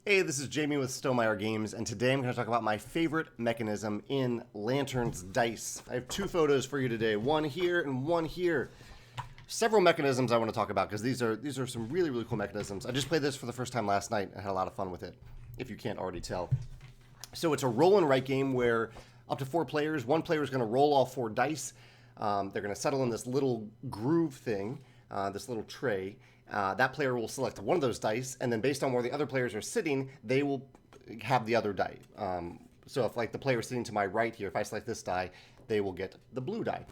Hey, this is Jamey with Stonemaier Games, and today I'm going to talk about my favorite mechanism in Lanterns Dice. I have two photos for you today, one here and one here. Several mechanisms I want to talk about because these are some really, really cool mechanisms. I just played this for the first time last night and had a lot of fun with it, if you can't already tell. So it's a roll and write game where up to 4 players, one player is going to roll all 4 dice. They're going to settle in this little groove thing, this little tray. That player will select one of those dice, and then based on where the other players are sitting, they will have the other die. So if like the player sitting to my right here, if I select this die, they will get the blue die.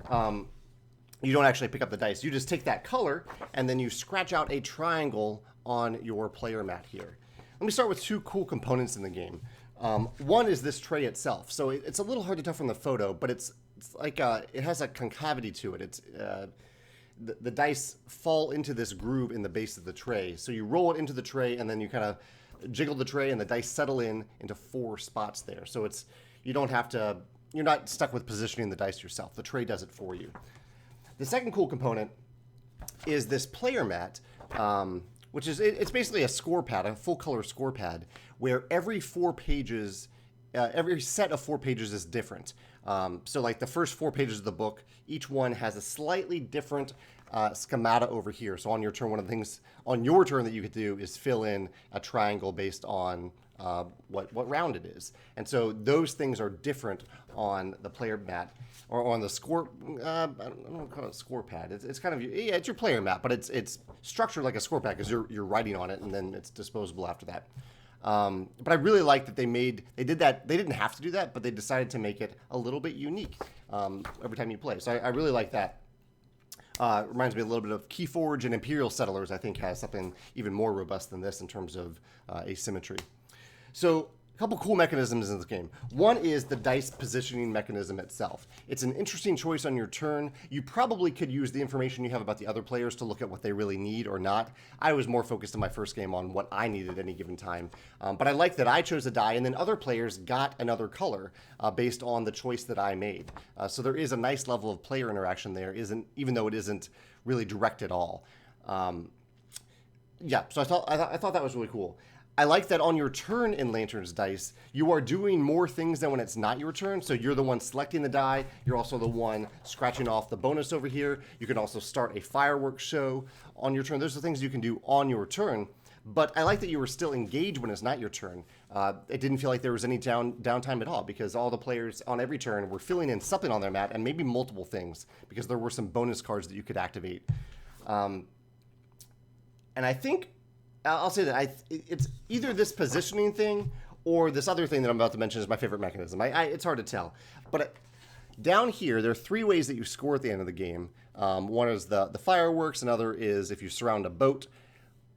You don't actually pick up the dice. You just take that color, and then you scratch out a triangle on your player mat here. Let me start with 2 cool components in the game. One is this tray itself. So it's a little hard to tell from the photo, but it's like it has a concavity to it. It's the dice fall into this groove in the base of the tray. So you roll it into the tray, and then you kind of jiggle the tray, and the dice settle into 4 spots there. So you don't have to, you're not stuck with positioning the dice yourself. The tray does it for you. The second cool component is this player mat, which is, it's basically a score pad, a full color score pad, where every 4 pages, every set of 4 pages is different. So like the first 4 pages of the book, each one has a slightly different schemata over here. So on your turn, one of the things on your turn that you could do is fill in a triangle based on what round it is. And so those things are different on the player mat or on the score. I don't want to call it a score pad. It's kind of, yeah, it's your player mat, but it's structured like a score pad because you're writing on it, and then it's disposable after that. But I really like that they did that. They didn't have to do that, but they decided to make it a little bit unique every time you play. So I really like that. Reminds me a little bit of Keyforge and Imperial Settlers. I think has something even more robust than this in terms of asymmetry. So a couple cool mechanisms in this game. One is the dice positioning mechanism itself. It's an interesting choice on your turn. You probably could use the information you have about the other players to look at what they really need or not. I was more focused in my first game on what I needed at any given time. But I like that I chose a die and then other players got another color based on the choice that I made. So there is a nice level of player interaction there, even though it isn't really direct at all. Yeah, so I thought that was really cool. I like that on your turn in Lanterns Dice, you are doing more things than when it's not your turn. So you're the one selecting the die. You're also the one scratching off the bonus over here. You can also start a fireworks show on your turn. Those are things you can do on your turn. But I like that you were still engaged when it's not your turn. It didn't feel like there was any downtime at all because all the players on every turn were filling in something on their mat and maybe multiple things because there were some bonus cards that you could activate. And I think I'll say that it's either this positioning thing or this other thing that I'm about to mention is my favorite mechanism. It's hard to tell. But down here, there are 3 ways that you score at the end of the game. One is the fireworks. Another is if you surround a boat.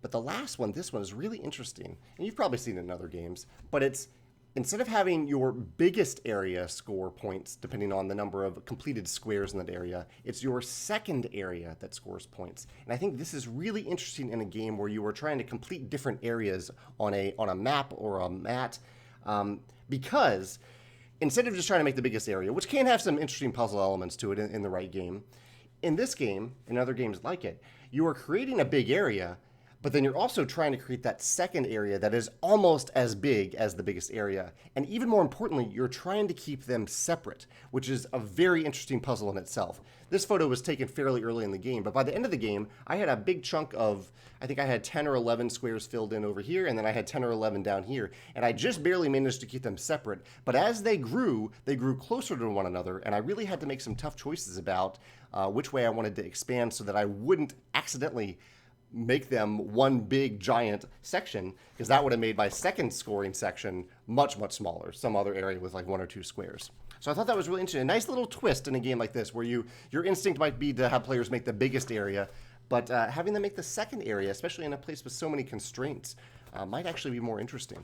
But the last one, this one, is really interesting. And you've probably seen it in other games. But it's instead of having your biggest area score points, depending on the number of completed squares in that area, it's your second area that scores points. And I think this is really interesting in a game where you are trying to complete different areas on a map or a mat, because instead of just trying to make the biggest area, which can have some interesting puzzle elements to it in the right game, in this game, and other games like it, you are creating a big area, but then you're also trying to create that second area that is almost as big as the biggest area. And even more importantly, you're trying to keep them separate, which is a very interesting puzzle in itself. This photo was taken fairly early in the game, but by the end of the game, I had a big chunk of, I think I had 10 or 11 squares filled in over here, and then I had 10 or 11 down here. And I just barely managed to keep them separate. But as they grew closer to one another, and I really had to make some tough choices about which way I wanted to expand so that I wouldn't accidentally make them one big giant section, because that would have made my second scoring section much, much smaller, some other area with like 1 or 2 squares. So I thought that was really interesting. A nice little twist in a game like this where your instinct might be to have players make the biggest area, but having them make the second area, especially in a place with so many constraints, might actually be more interesting.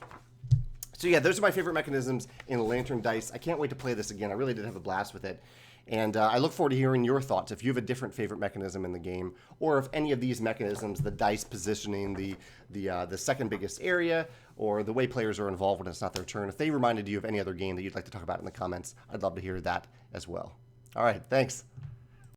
So yeah, those are my favorite mechanisms in Lantern Dice. I can't wait to play this again. I really did have a blast with it. And I look forward to hearing your thoughts. If you have a different favorite mechanism in the game, or if any of these mechanisms, the dice positioning, the second biggest area, or the way players are involved when it's not their turn, if they reminded you of any other game that you'd like to talk about in the comments, I'd love to hear that as well. All right, thanks.